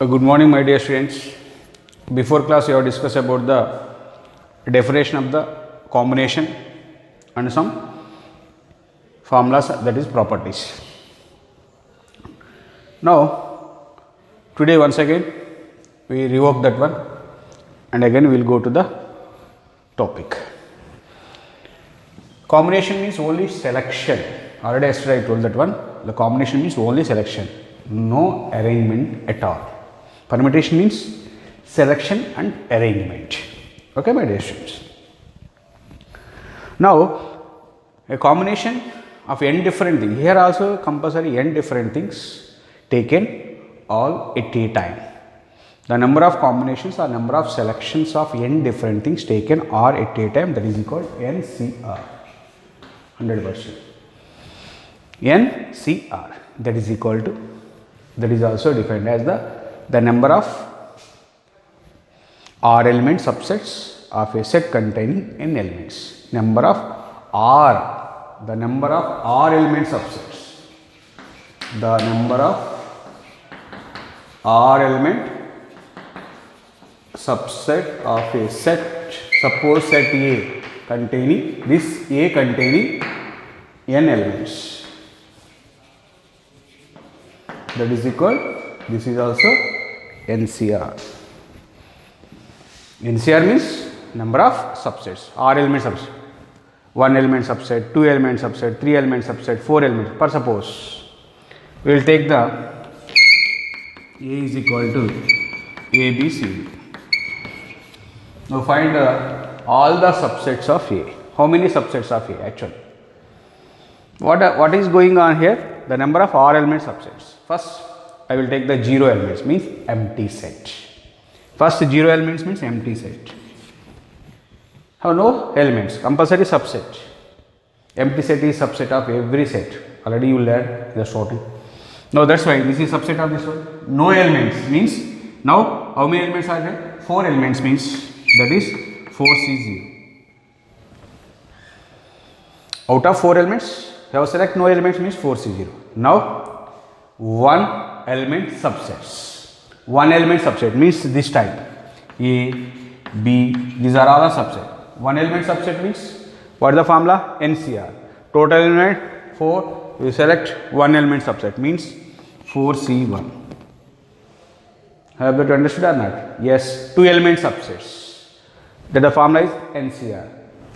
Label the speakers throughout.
Speaker 1: Good morning, my dear students. Before class, we have discussed about the definition of the combination and some formulas, that is properties. Now, today once again we revoke that one and again we will go to the topic. Combination means only selection. Already yesterday I told that one. The combination means only selection, no arrangement at all. Permutation means selection and arrangement. Okay, my dear students. Now, a combination of n different things. Here also compulsory n different things taken all at a time. The number of combinations or number of selections of n different things taken are at a time, that is equal to NCR. 100%. NCR, that is equal to, that is also defined as the number of R element subsets of a set containing n elements. Number of R, the number of R element subsets. The number of R element subset of a set, suppose set A containing, this A containing n elements, that is equal, this is also NCR. NCR means number of subsets, R element subset, 1 element subset, 2 element subset, 3 element subset, 4 elements. For suppose we will take the A is equal to A, B, C, D. Now find all the subsets of A. How many subsets of A actually? What is going on here? The number of R element subsets. First I will take the 0 elements, means empty set. First 0 elements means empty set. Have no elements, compulsory subset. Empty set is subset of every set. Already you learned the sorting. Now that's why this is subset of this one. No elements means, now how many elements are there? 4 elements means, that is 4C0. Out of 4 elements, you have select no elements means 4C0. Now 1 element subsets. 1 element subset means this type A, B, these are all the subset. 1 element subset means, what is the formula? NCR. Total element 4, you select 1 element subset means 4C1. Have you understood or not? Yes, 2 element subsets. That the formula is NCR.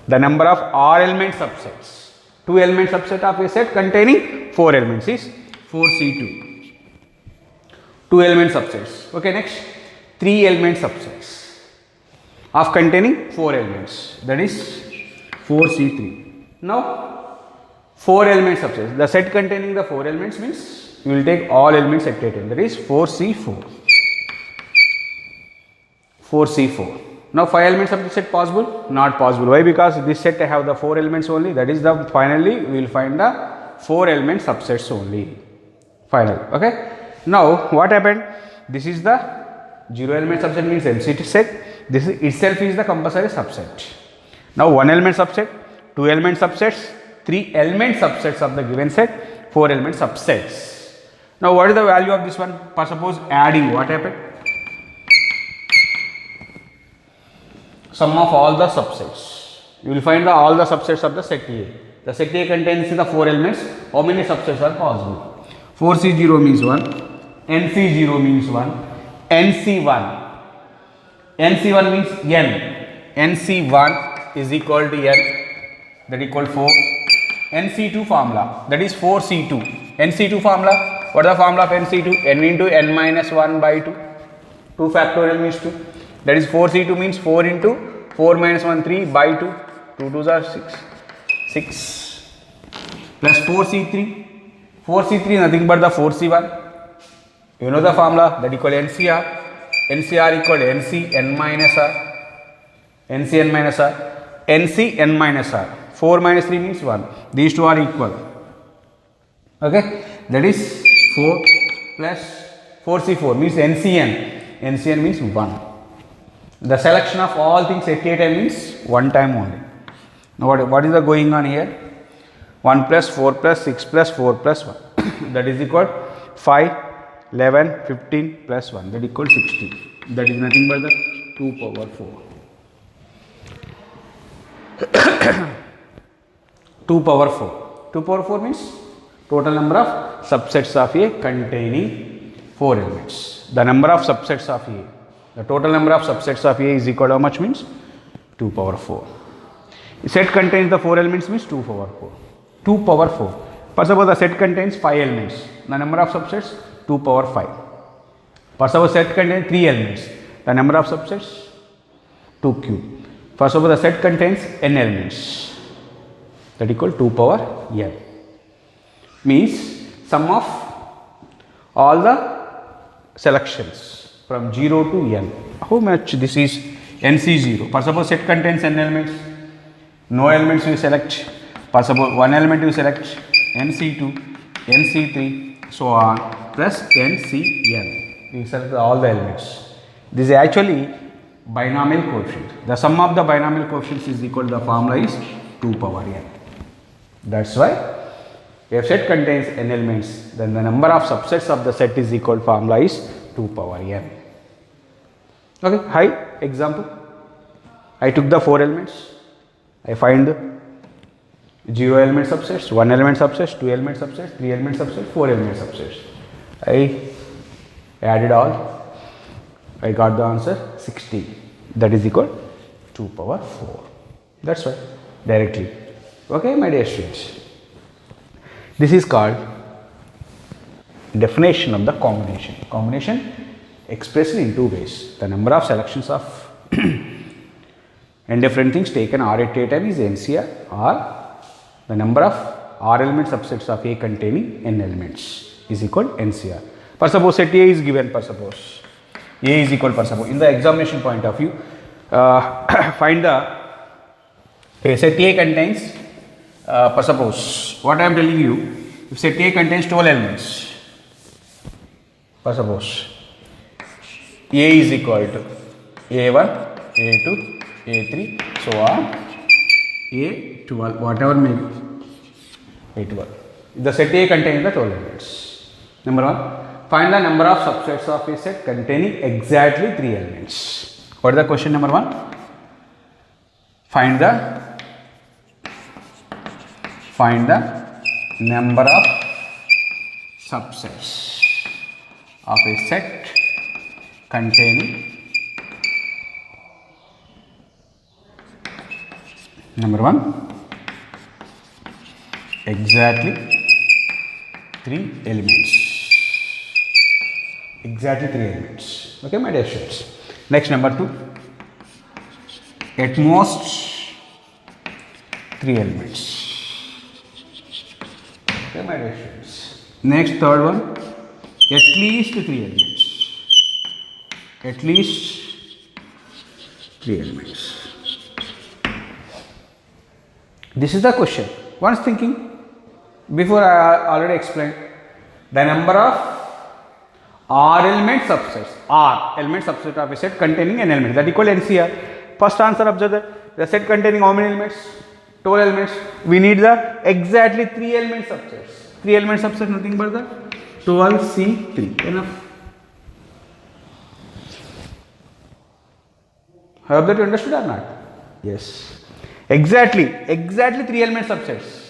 Speaker 1: The number of R element subsets. 2 element subset of a set containing 4 elements is 4C2. 2 element subsets. Okay, next 3 element subsets of containing 4 elements, that is 4C3. Now 4 element subsets. The set containing the 4 elements means you will take all elements at a time, that is 4C4. 4C4. Now 5 element subset possible? Not possible. Why? Because this set I have the 4 elements only, that is the finally we will find the 4 element subsets only. Final. Okay. Now what happened? This is the 0 element subset means empty set. This itself is the compulsory subset. Now 1 element subset, 2 element subsets, 3 element subsets of the given set, 4 element subsets. Now what is the value of this one? For suppose adding, what happened? Sum of all the subsets. You will find all the subsets of the set A. The set A contains the 4 elements. How many subsets are possible? 4C0 means 1. NC0 means 1. NC1. NC1 means n. NC1 is equal to n, that equal 4. NC2 formula, that is 4C2. NC2 formula, what is the formula of NC2? N into n minus 1 by 2. 2 factorial means 2. That is 4C2 means 4 into 4 minus 1, 3 by 2. 2 2s are 6. 6 plus 4C3. 4C3 nothing but the 4C1. You know the formula, that equal NCR. NCR equal to NC n minus R. NC n minus R. NC n minus R. 4 minus 3 means 1. These two are equal. Okay. That is 4 plus 4C4 means NCN. NCN means 1. The selection of all things at a time means one time only. Now what is the going on here? 1 plus 4 plus 6 plus 4 plus 1 that is equal 5 11, 15 plus 1, that equals 16. That is nothing but the 2 power 4. 2 power 4. 2 power 4 means total number of subsets of A containing 4 elements. The number of subsets of A, the total number of subsets of A is equal to how much means 2 power 4. Set contains the 4 elements means 2 power 4. 2 power 4. For suppose the set contains 5 elements. The number of subsets 2 power 5. For suppose set contains 3 elements. The number of subsets 2 cube. For suppose the set contains n elements. That equal 2 power n. Means sum of all the selections from 0 to n. How much this is NC0. For suppose set contains n elements. No elements you select. For suppose one element you select NC2, NC3, so on, plus NCn. You select all the elements. This is actually binomial coefficient. The sum of the binomial coefficients is equal to the formula is 2 power n. That's why if set contains n elements, then the number of subsets of the set is equal to formula is 2 power n. Okay, hi, example. I took the 4 elements. I find 0 element subsets, 1 element subsets, 2 element subsets, 3 element subsets, 4 element subsets. I added all. I got the answer 16. That is equal 2 power 4. That's why directly. Okay, my dear students. This is called definition of the combination. Combination expressed in two ways. The number of selections of n different things taken R at a time is NCR, or the number of R element subsets of A containing n elements is equal to NCR. For suppose set A is given, for suppose A is equal, for suppose in the examination point of view, find the set A contains, for suppose what I am telling you, if set A contains 12 elements, for suppose A is equal to A1, A2, A3, so on, A12, whatever may be, A12. The set A contains the 12 elements. Number 1, find the number of subsets of a set containing exactly 3 elements. What is the question number 1? Find the number of subsets of a set containing number 1 exactly 3 elements. Exactly 3 elements. Okay, my dear students. Next, number 2, at most 3 elements. Okay, my dear students. Next, third one, at least 3 elements. At least 3 elements. This is the question. Once thinking, before I already explained, the number of R element subsets, R element subset of a set containing n elements, that equal NCR. First answer, observe that the set containing how many elements? 12 elements. We need the exactly 3 element subsets. 3 element subset, nothing but the 12C3. Enough. I hope that you understood or not? Yes. Exactly 3 element subsets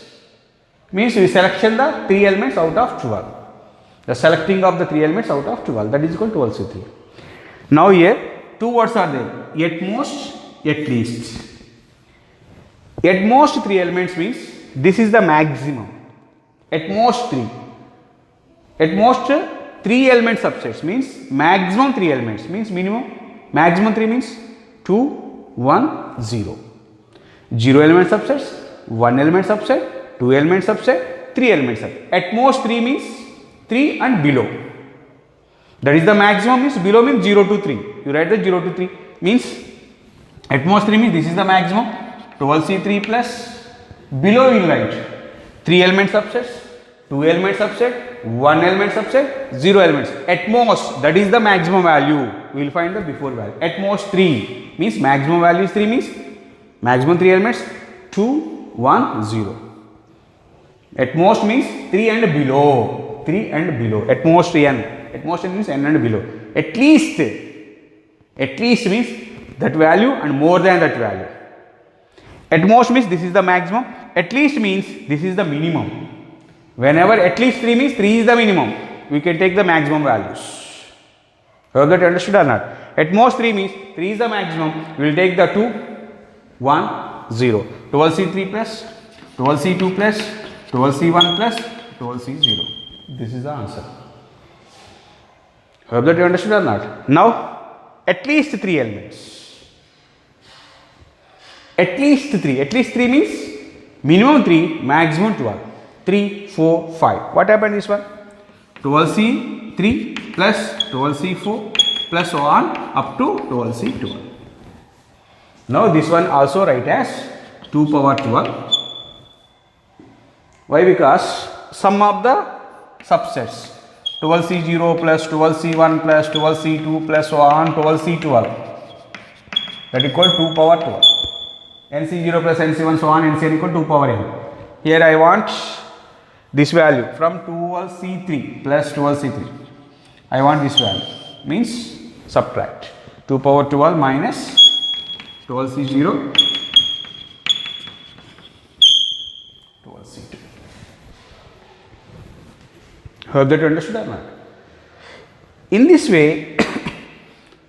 Speaker 1: means we selection the 3 elements out of 12. The selecting of the 3 elements out of 12, that is equal to 12C3. Now here 2 words are there, at most, at least. At most 3 elements means this is the maximum. At most 3. At most 3 element subsets means maximum 3 elements means minimum. Maximum 3 means 2, 1, 0. 0 element subsets, 1 element subset, 2 element subset, 3 element subset. At most 3 means 3 and below. That is the maximum means below means 0 to 3. You write the 0 to 3 means at most 3 means this is the maximum. 12C3 plus below you write 3 element subsets, 2 element subset, 1 element subset, 0 elements. At most, that is the maximum value. We will find the before value. At most 3 means maximum value is 3 means maximum 3 elements 2, 1, 0. At most means 3 and below. 3 and below. At most n. At most n means n and below. At least means that value and more than that value. At most means this is the maximum. At least means this is the minimum. Whenever at least 3 means 3 is the minimum, we can take the maximum values. Hope that you understood or not? At most 3 means 3 is the maximum. We will take the 2, 1, 0. 12C3 plus, 12C2 plus, 12C1 plus, 12C0. This is the answer. Hope that you understood or not? Now, at least 3 elements. At least 3. At least 3 means minimum 3, maximum 12. 3, 4, 5. What happened this one? 12C3 plus 12C4 plus so on up to 12C12. Now this one also write as 2 power 12. Why? Because sum of the subsets 12C0 plus 12C1 plus 12C2 plus so on 12C12, that equal 2 power 12. NC0 plus NC1 so on NCn equal 2 power n. Here I want this value from 12C3 plus 12C3. I want this value, means subtract 2 power 12 minus 12C0, 12C2. Hope that you understood or not? In this way,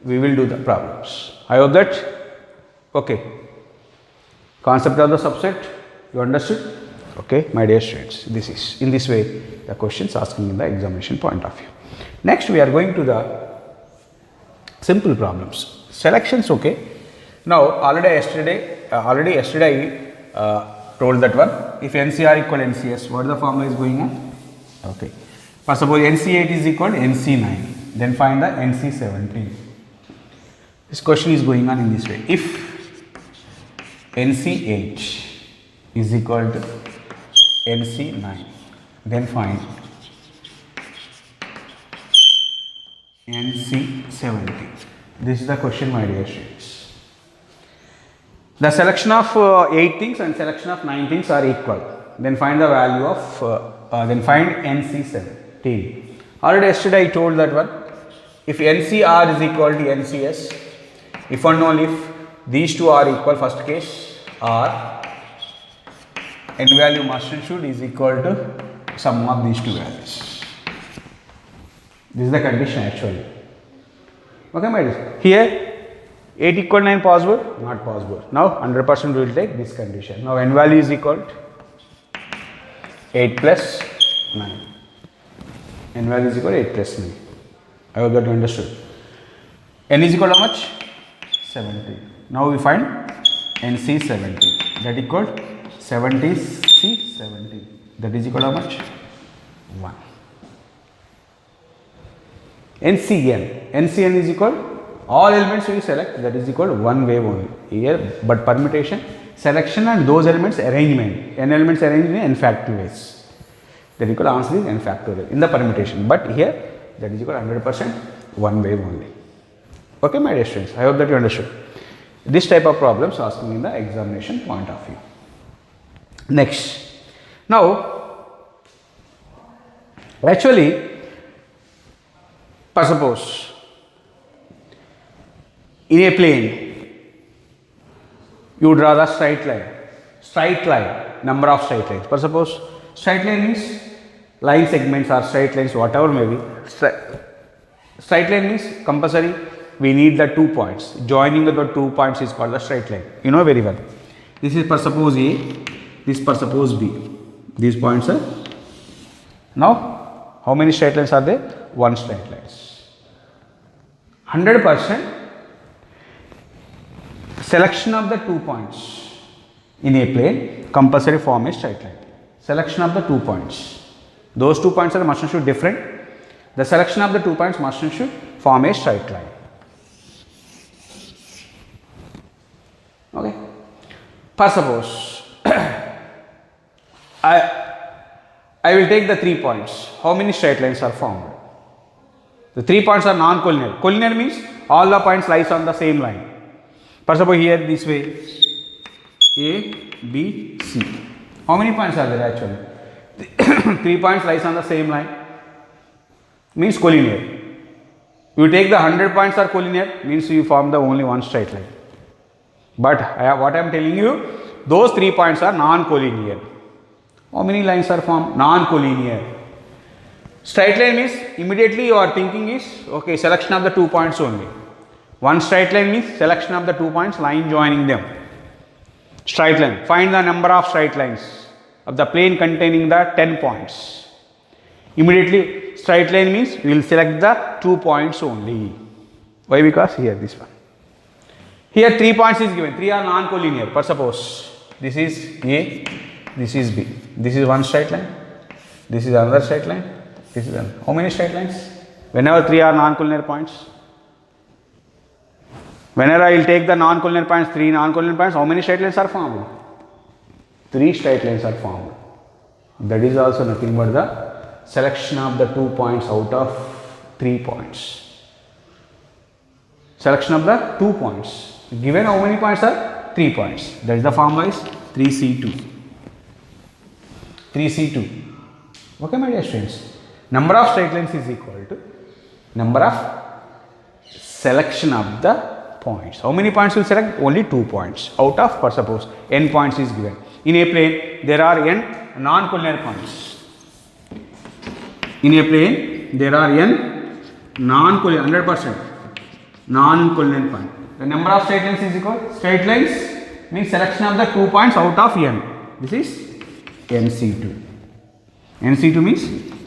Speaker 1: we will do the problems. I hope that, okay. Concept of the subset, you understood? Okay, my dear students, this is in this way the questions asking in the examination point of view. Next, we are going to the simple problems. Selections, okay. Now, already yesterday I told that one. If NCR equal NCS, what the formula is going on? Okay. First suppose NC8 is equal to NC9, then find the NC17. This question is going on in this way. If NC8 is equal to NC9, then find NC17. This is the question, my dear students. The selection of 8 things and selection of 9 things are equal. Then find the value of, then find NC17. Already yesterday I told that one. If NCR is equal to NCS, if and only if these two are equal, first case, or n value must and should is equal to sum of these two values. This is the condition actually. Okay, my dear. Here 8 equal 9 possible? Not possible. Now 100% we will take this condition. Now n value is equal to 8 plus 9. N value is equal to 8 plus 9. I hope that you understood. N is equal to how much? 70. Now we find NC70. That equal to 70C70. That is equal to how much? 1. NCN. NCN is equal to all elements we select, that is equal to one wave only. Here, but permutation, selection and those elements arrangement. N elements arranged in n factorials. That equal to answer is n factorial in the permutation. But here, that is equal to 100% one wave only. Okay, my dear students. I hope that you understood. This type of problems asking in the examination point of view. Next. Now, actually, suppose in a plane, you draw the straight line, number of straight lines. For suppose straight line means line segments or straight lines, whatever may be. Straight line means compulsory, we need the 2 points. Joining the 2 points is called the straight line. You know very well. This is for suppose A, this for suppose B. These points are. Now, how many straight lines are there? 1 straight lines. 100% selection of the 2 points in a plane compulsory form a straight line. Selection of the 2 points. Those 2 points are must and should different. The selection of the 2 points must and should form a straight line. Okay. For suppose I will take the 3 points. How many straight lines are formed? The 3 points are non-collinear. Collinear means all the points lies on the same line. For example, here this way A, B, C. How many points are there actually? 3 points lies on the same line. Means collinear. You take the 100 points are collinear, means you form the only one straight line. But what I am telling you, those 3 points are non-collinear. How many lines are formed? Non-collinear. Straight line means immediately you are thinking is okay, selection of the 2 points only. One straight line means selection of the 2 points, line joining them. Straight line. Find the number of straight lines of the plane containing the 10 points. Immediately straight line means we will select the 2 points only. Why? Because here this one. Here 3 points is given. 3 are non-collinear. For suppose this is A, this is B. This is one straight line. This is another straight line. This is another. How many straight lines? Whenever 3 are non-collinear points. Whenever I will take the non-collinear points, 3 non-collinear points, how many straight lines are formed? 3 straight lines are formed. That is also nothing but the selection of the 2 points out of 3 points. Selection of the 2 points. Given how many points are? 3 points. That is the formula is 3C2. 3C2. Okay, my dear students. Number of straight lines is equal to number of selection of the points. How many points will select? Only 2 points out of, for suppose, n points is given. In a plane, there are n non-collinear points. In a plane, there are n non-collinear, 100% non-collinear points. The number of straight lines is equal. Straight lines means selection of the 2 points out of n. This is NC2. NC2 means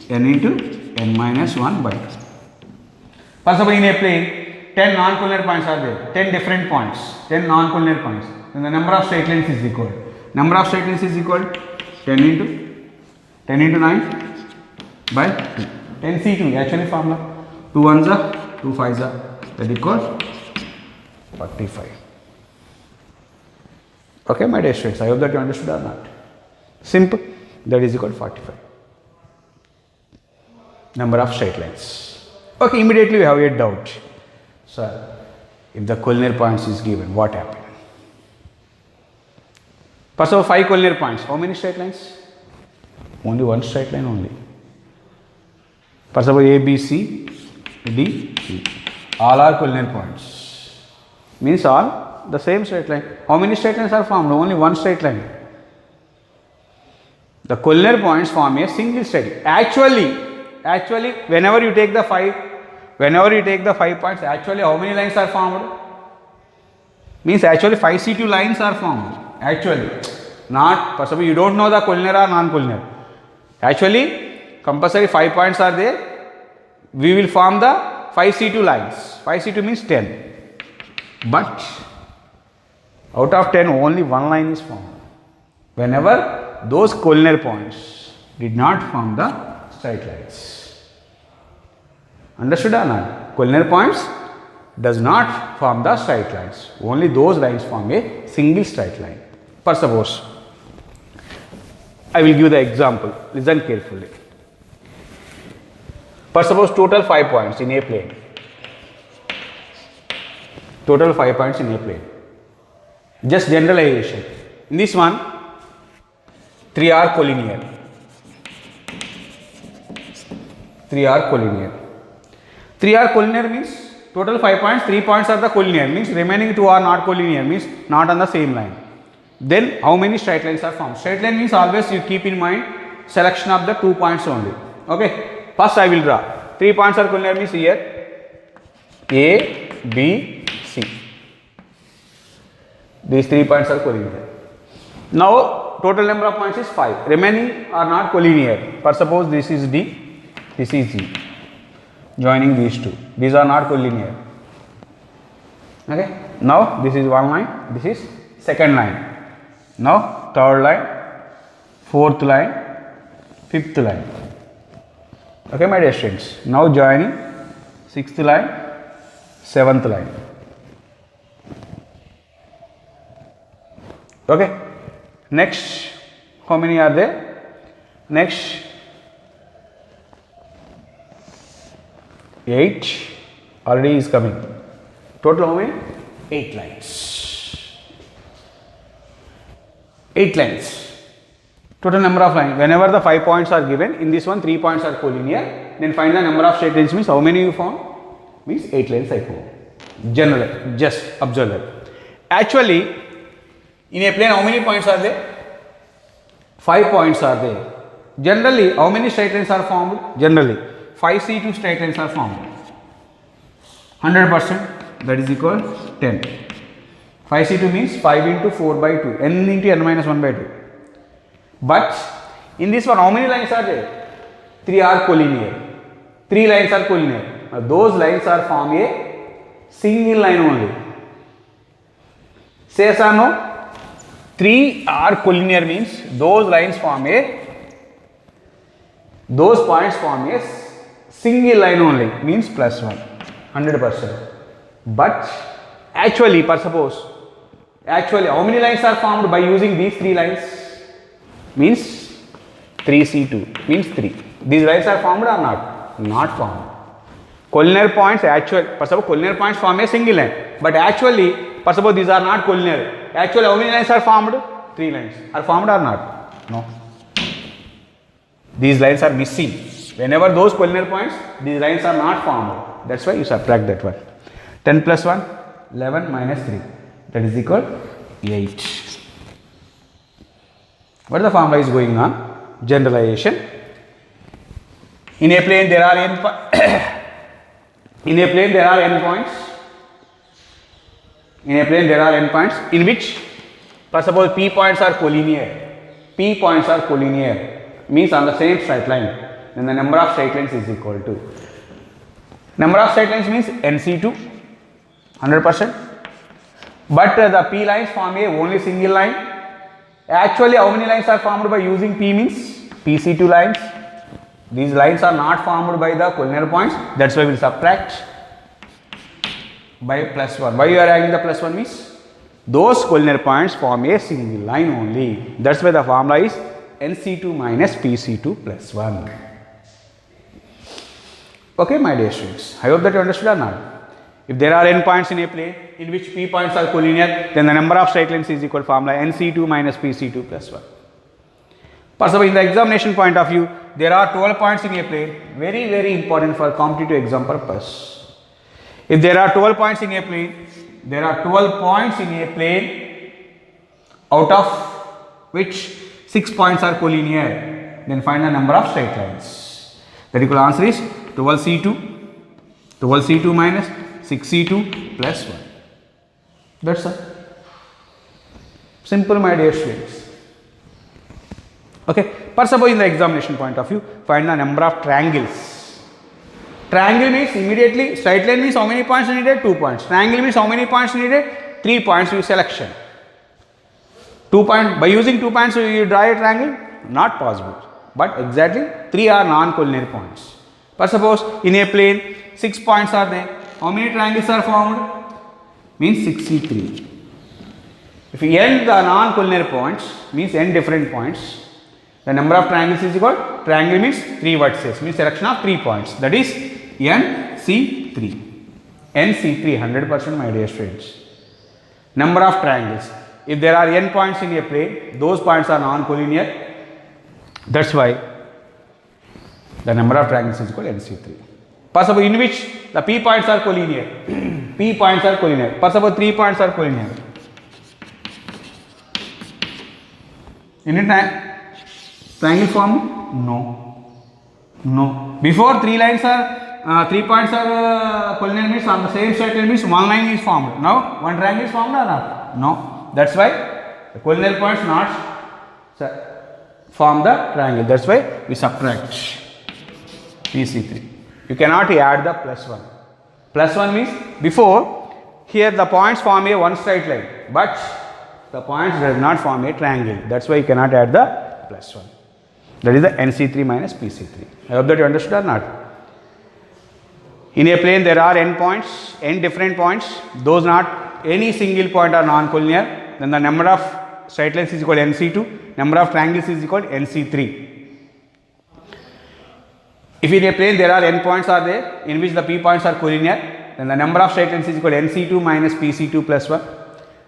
Speaker 1: n into n minus 1 by 2. For example, in a plane, 10 non-collinear points are there. 10 different points. 10 non-collinear points. Then the number of straight lines is equal. Number of straight lines is equal to 10 into 9 by 2. 10C2 actually formula. 2 ones are 2 5s are. That equals 45. Okay, my dear students, I hope that you understood or not. Simple. That is equal to 45. Number of straight lines. Okay, immediately we have a doubt. Sir, if the collinear points is given, what happened? First of all, 5 collinear points. How many straight lines? Only one straight line only. First of all, A, B, C, D, E. All are collinear points. Means all the same straight line. How many straight lines are formed? Only one straight line. The collinear points form a single straight line. Actually, whenever you take the 5 points, actually how many lines are formed? Means actually 5C2 lines are formed. Actually, not possible. You don't know the collinear or non-collinear. Actually, compulsory 5 points are there. We will form the 5C2 lines. 5C2 means 10. But out of 10, only one line is formed. Whenever those collinear points did not form the straight lines. Understood or not? Collinear points does not form the straight lines. Only those lines form a single straight line. For suppose, I will give the example. Listen carefully. For suppose total 5 points in a plane. Total 5 points in a plane. Just generalization. In this one, 3 are collinear. 3 are collinear. 3 are collinear means total 5 points, 3 points are the collinear means remaining 2 are not collinear means not on the same line. Then how many straight lines are formed? Straight line means always you keep in mind selection of the 2 points only. Okay. First I will draw. 3 points are collinear means here A, B, C. These 3 points are collinear. Now total number of points is 5. Remaining are not collinear. For suppose this is D, this is E. Joining these two. These are not collinear. Okay. Now this is one line. This is second line. Now third line, fourth line, fifth line. Okay, my dear students. Now joining sixth line, seventh line. Okay. Next, how many are there? Next, 8 already is coming. Total how many? 8 lines. 8 lines. Total number of lines. Whenever the 5 points are given, in this one 3 points are collinear. Then find the number of straight lines means how many you form? means 8 lines cycle. General, just observe that. Actually, in a plane, how many points are there? 5 points are there. Generally, how many straight lines are formed? Generally, 5C2 straight lines are formed. 100%, that is equal 10. 5C2 means 5 into 4 by 2, n into n minus 1 by 2. But in this one, how many lines are there? 3 are collinear. 3 lines are collinear. Now, those lines are form a single line only. Say yes or no? 3 are collinear means those lines form a, those points form a single line only, means plus 1, 100%. But actually, per suppose, actually how many lines are formed by using these 3 lines? Means 3C2, means 3. These lines are formed or not? Not formed. Collinear points, actual, per suppose collinear points form a single line, but actually, per suppose these are not collinear. Actually, how many lines are formed? 3 lines. Are formed or not? No. These lines are missing. Whenever those collinear points, these lines are not formed. That's why you subtract that one. 10 plus 1, 11 minus 3. That is equal 8. What the formula is going on? Generalization. In a plane, there are n in a plane there are n points. In a plane there are n points in which, for suppose p points are collinear. P points are collinear means on the same straight line. Then the number of straight lines is equal to, number of straight lines means NC2, 100%. But the p lines form a only single line. Actually, how many lines are formed by using p means PC2 lines. These lines are not formed by the collinear points. That's why we will subtract by plus 1. Why you are adding the plus 1 means those collinear points form a single line only. That's why the formula is NC2 minus PC2 plus 1. Okay, my dear students. I hope that you understood or not. If there are n points in a plane in which p points are collinear, then the number of straight lines is equal to formula NC2 minus PC2 plus 1. Possibly in the examination point of view, there are 12 points in a plane, very important for competitive exam purpose. If there are 12 points in a plane, there are 12 points in a plane, out of which 6 points are collinear. Then find the number of straight lines. The equal answer is 12C2 minus 6C2 plus 1. That's all. Simple, my dear students. Okay, per suppose in the examination point of view, find the number of triangles. Triangle means immediately, straight line means how many points needed? 2 points. Triangle means how many points needed? 3 points with selection. 2 points, by using 2 points you draw a triangle? Not possible. But exactly 3 are non-collinear points. Per suppose in a plane 6 points are there. How many triangles are formed? Means 63. If you end the non-collinear points, means n different points, the number of triangles is equal, triangle means 3 vertices, means selection of 3 points, that is NC3. NC3, 100%, my dear students. Number of triangles. If there are n points in a plane, those points are non-collinear. That's why the number of triangles is equal to NC3. Possible in which the p points are collinear. P points are collinear. Possible 3 points are collinear. Any triangle form? No. Before 3 lines are 3 points are collinear means on the same straight line means 1 line is formed. Now 1 triangle is formed or not? No. That's why the collinear points not form the triangle. That's why we subtract PC3. You cannot add the plus 1. Plus 1 means before here the points form a one straight line, but the points does not form a triangle. That's why you cannot add the plus 1. That is the NC3 minus PC3. I hope that you understood or not. In a plane there are n points, n different points. Those not any single point are non-collinear. Then the number of straight lines is equal to NC2. Number of triangles is equal to NC3. If in a plane there are n points are there in which the p points are collinear, then the number of straight lines is equal to NC2 minus PC2 plus 1.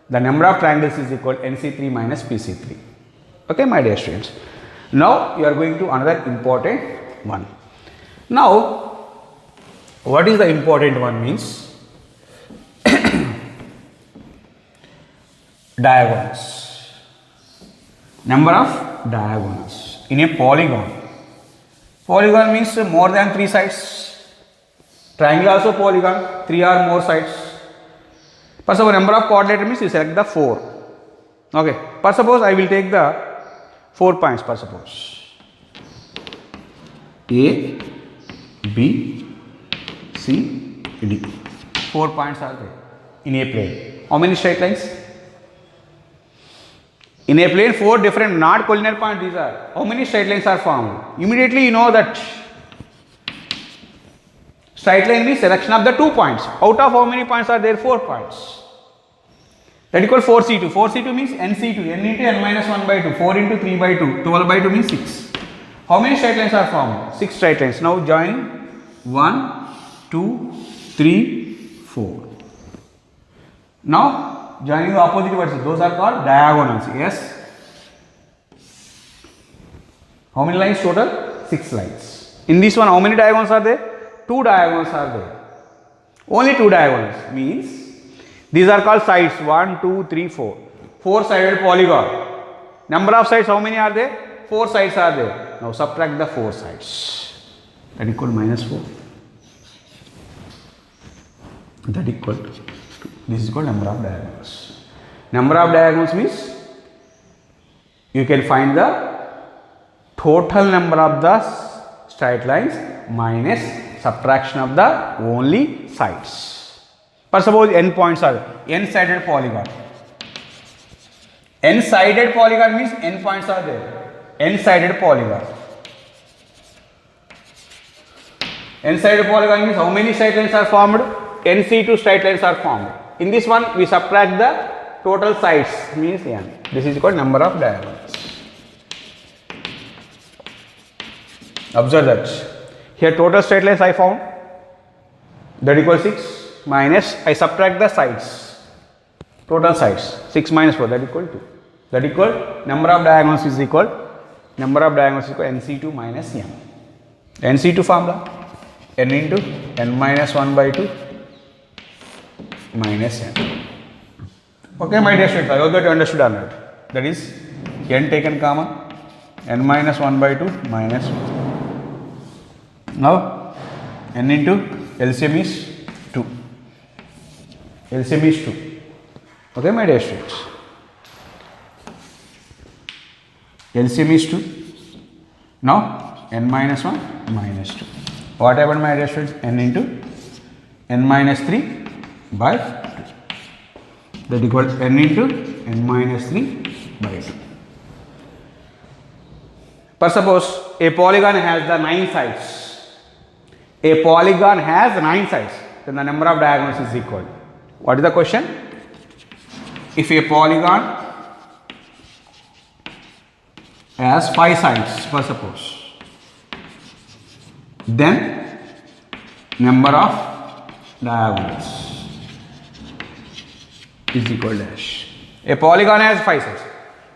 Speaker 1: The number of triangles is equal to NC3 minus PC3. Okay, my dear students. Now you are going to another important one. Now What is the important one means diagonals. Number of diagonals in a polygon. Polygon means more than 3 sides. Triangle also polygon, 3 or more sides. For suppose number of quadrilateral means you select the 4. Okay. For suppose I will take the 4 points. For suppose A, B, C, D. 4 points are there in a plane. How many straight lines? In a plane, 4 different, not collinear points these are. How many straight lines are formed? Immediately you know that straight line means selection of the 2 points. Out of how many points are there? 4 points. That equals 4C2. 4C2 means NC2. N into n minus 1 by 2. 4 into 3 by 2. 12 by 2 means 6. How many straight lines are formed? 6 straight lines. Now join 1, 2, 3, 4. Now joining the opposite vertices. Those are called diagonals. Yes. How many lines total? 6 lines. In this one, how many diagonals are there? 2 diagonals are there. Only 2 diagonals means these are called sides. 1, 2, 3, 4. 4-sided polygon. Number of sides, how many are there? 4 sides are there. Now subtract the 4 sides. That equal minus 4. That equal to 2. This is called number of diagonals. Number of diagonals means you can find the total number of the straight lines minus subtraction of the only sides. For suppose n points are n-sided polygon. N-sided polygon means n points are there. N-sided polygon. N-sided polygon means how many straight lines are formed? NC2 straight lines are formed. In this one, we subtract the total sides means n. This is called number of diagonals. Observe that. Here total straight lines I found. That equals 6 minus I subtract the sides. Total sides 6 minus 4 that equal 2. That equal number of diagonals is equal NC2 minus n. NC2 formula n into n minus 1 by 2 minus n. Okay, my dear students, I hope that you understood or not. That is n taken common, n minus 1 by 2 minus 1. Now n into LCM is 2. LCM is 2. Okay, my dear students. LCM is 2. Now n minus 1 minus 2. What happened, my dear students? N into n minus 3 by 2. That equals n into n minus 3 by 2. For suppose a polygon has the 9 sides. A polygon has 9 sides. Then the number of diagonals is equal. What is the question? If a polygon has 5 sides, for suppose, then number of diagonals is equal dash. A polygon has 5 sides.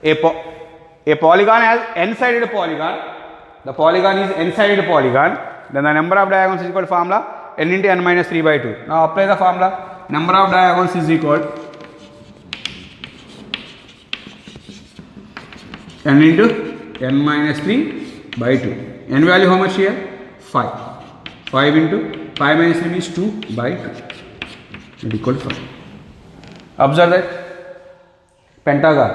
Speaker 1: A polygon has n-sided polygon. The polygon is n-sided polygon. Then the number of diagonals is equal to formula n into n minus 3 by 2. Now apply the formula. Number of diagonals is equal n into n minus 3 by 2. N value how much here? 5. 5 into 5 minus 3 is 2 by 2. It equal to 5. Observe that. Pentagon.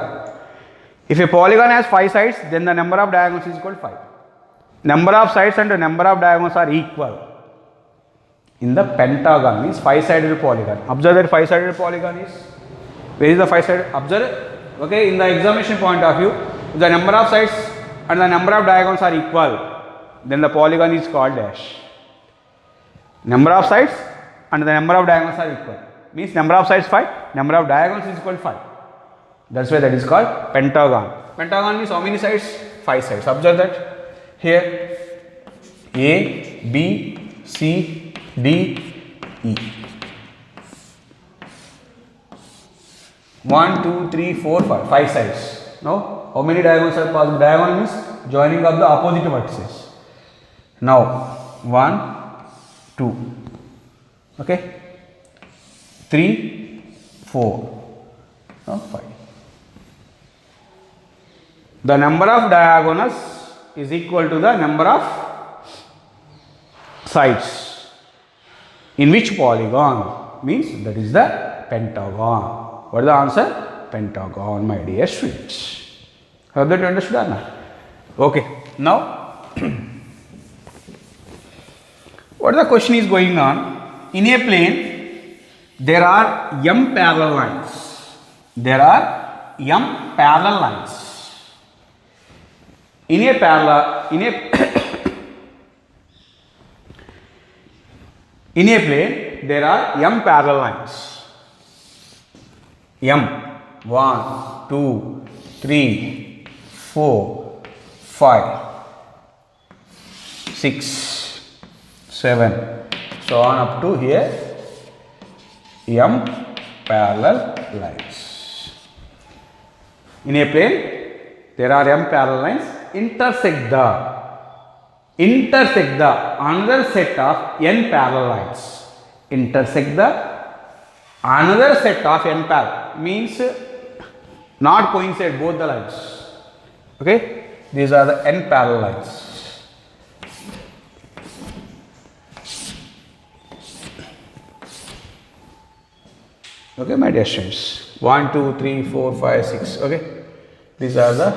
Speaker 1: If a polygon has 5 sides, then the number of diagonals is equal to 5. Number of sides and the number of diagonals are equal. In the pentagon means 5-sided polygon. Observe that 5-sided polygon is. Where is the 5-sided? Observe. Okay, in the examination point of view, if the number of sides and the number of diagonals are equal, then the polygon is called dash. Number of sides and the number of diagonals are equal. Means number of sides 5, number of diagonals is equal to 5. That's why that is called pentagon. Pentagon means how many sides? 5 sides. Observe that. Here A, B, C, D, E. 1, 2, 3, 4, 5. 5 sides. Now, how many diagonals are possible? Diagonal means joining of the opposite vertices. Now, 1, 2, Okay, 3, 4, 5. The number of diagonals is equal to the number of sides in which polygon, means that is the pentagon. What is the answer? Pentagon, my dear students. Have that understood or not? Okay, now what the question is going on? In a plane, there are m parallel lines. There are m parallel lines. In a plane, there are m parallel lines. M 1, 2, 3, 4, 5, 6, 7, so on up to here, m parallel lines. In a plane, there are m parallel lines intersect the another set of n parallel lines. Intersect the another set of n parallel means not coincide both the lines. Okay, these are the n parallel lines. Okay, my dear students, 1, 2, 3, 4, 5, 6. Okay, these are the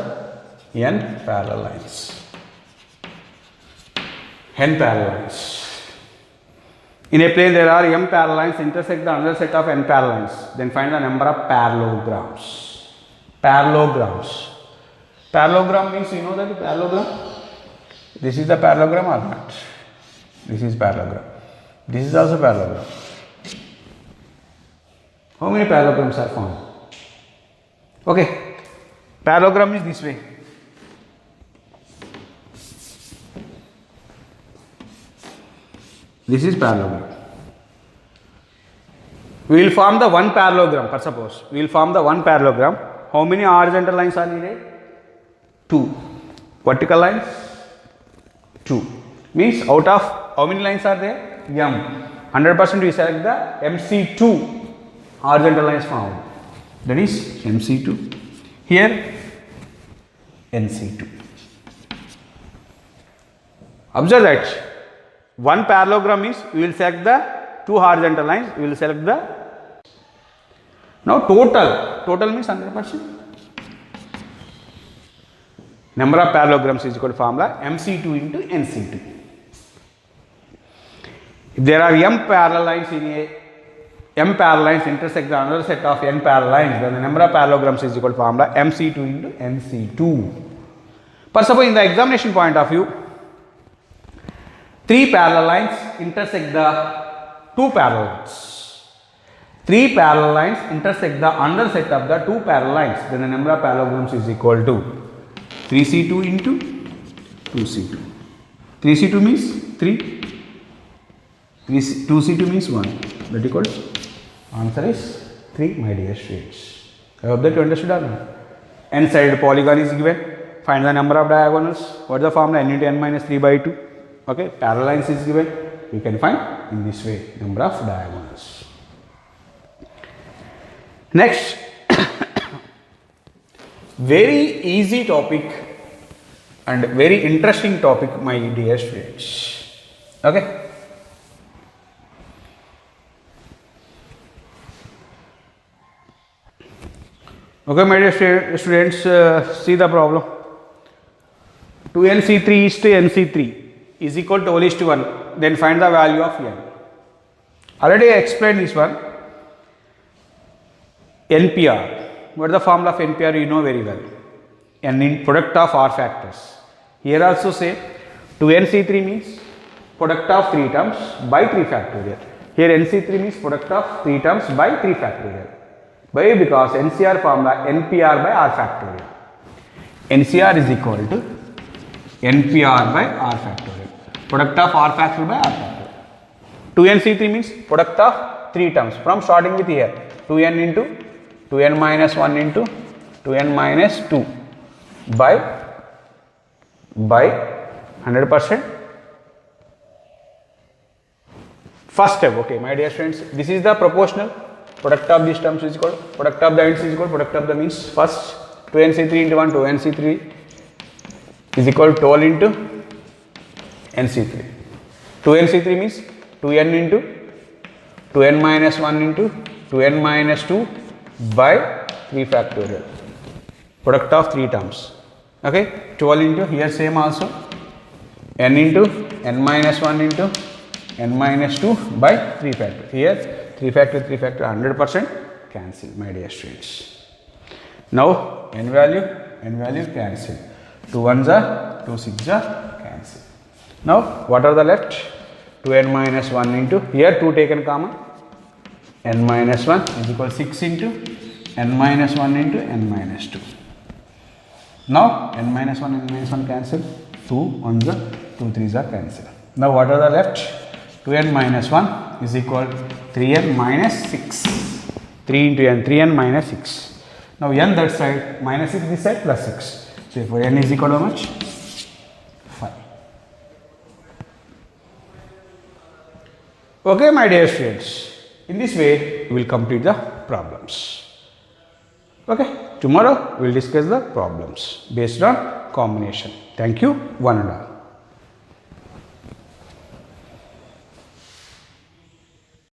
Speaker 1: n parallel lines. N parallel lines. In a plane, there are m parallel lines intersect the another set of n parallel lines. Then find the number of parallelograms. Parallelogram means, you know that parallelogram? This is the parallelogram or not? This is parallelogram. This is also parallelogram. How many parallelograms are formed? Okay, parallelogram is this way. This is parallelogram. We will form the one parallelogram. For suppose we will form the one parallelogram. How many horizontal lines are needed? 2. Vertical lines? 2. Means out of how many lines are there? M. 100% we select the MC2 horizontal lines formed. That is MC2. Here NC2. Observe that one parallelogram means we will select the 2 horizontal lines. We will select the now total means 100%. Number of parallelograms is equal to formula MC2 into NC2. If there are m parallel lines intersect the another set of n parallel lines, then the number of parallelograms is equal to formula MC2 into NC2. For suppose in the examination point of view, 3 parallel lines intersect the 2 parallel lines. 3 parallel lines intersect the another set of the 2 parallel lines, then the number of parallelograms is equal to 3C2 into 2C2. 3C2 means 3. 2C2 means 1. That equals answer is 3, my dear students. I hope that you understood or not. N sided polygon is given. Find the number of diagonals. What is the formula? N into n minus 3 by 2. Okay, parallel lines is given. We can find in this way number of diagonals. Next, very easy topic and very interesting topic, my dear students. Okay. Okay, my dear students, see the problem. 2nc3 is to nc3 is equal to all is to 1. Then find the value of n. Already I explained this one. NPR. What is the formula of NPR? You know very well. N in product of R factors. Here also say 2nc3 means product of 3 terms by 3 factorial. Here nc3 means product of 3 terms by 3 factorial. Why? Because NCR formula NPR by R factorial. NCR is equal to NPR by R factorial. Product of R factorial by R factorial. 2nc3 means product of 3 terms from starting with here 2n into 2n minus 1 into 2n minus 2 by 100% First step, okay, my dear friends, this is the proportional. Product of these terms is equal, product of the ends is equal, product of the means. First, 2nc3 into 1, 2nc3 is equal to 12 into nc3. 2nc3 means 2n into 2n minus 1 into 2n minus 2 by 3 factorial. Product of 3 terms. Okay, 12 into here same also n into n minus 1 into n minus 2 by 3 factor. Here 3 factor 100% cancel, my dear students. Now n value cancel. 2 ones are 2 6 are cancel. Now what are the left? 2n minus 1 into here 2 taken common, n minus 1 is equal to 6 into n minus 1 into n minus 2. Now n minus 1 cancel, 2 ones are 2 3s are cancel. Now what are the left? 2n minus 1 is equal to 3n minus 6. 3 into n, 3n minus 6. Now n that side, minus 6 this side, plus 6. So therefore n is equal to how much? 5. Okay, my dear students. In this way, we will complete the problems. Okay, tomorrow we will discuss the problems based on combination. Thank you, one and all.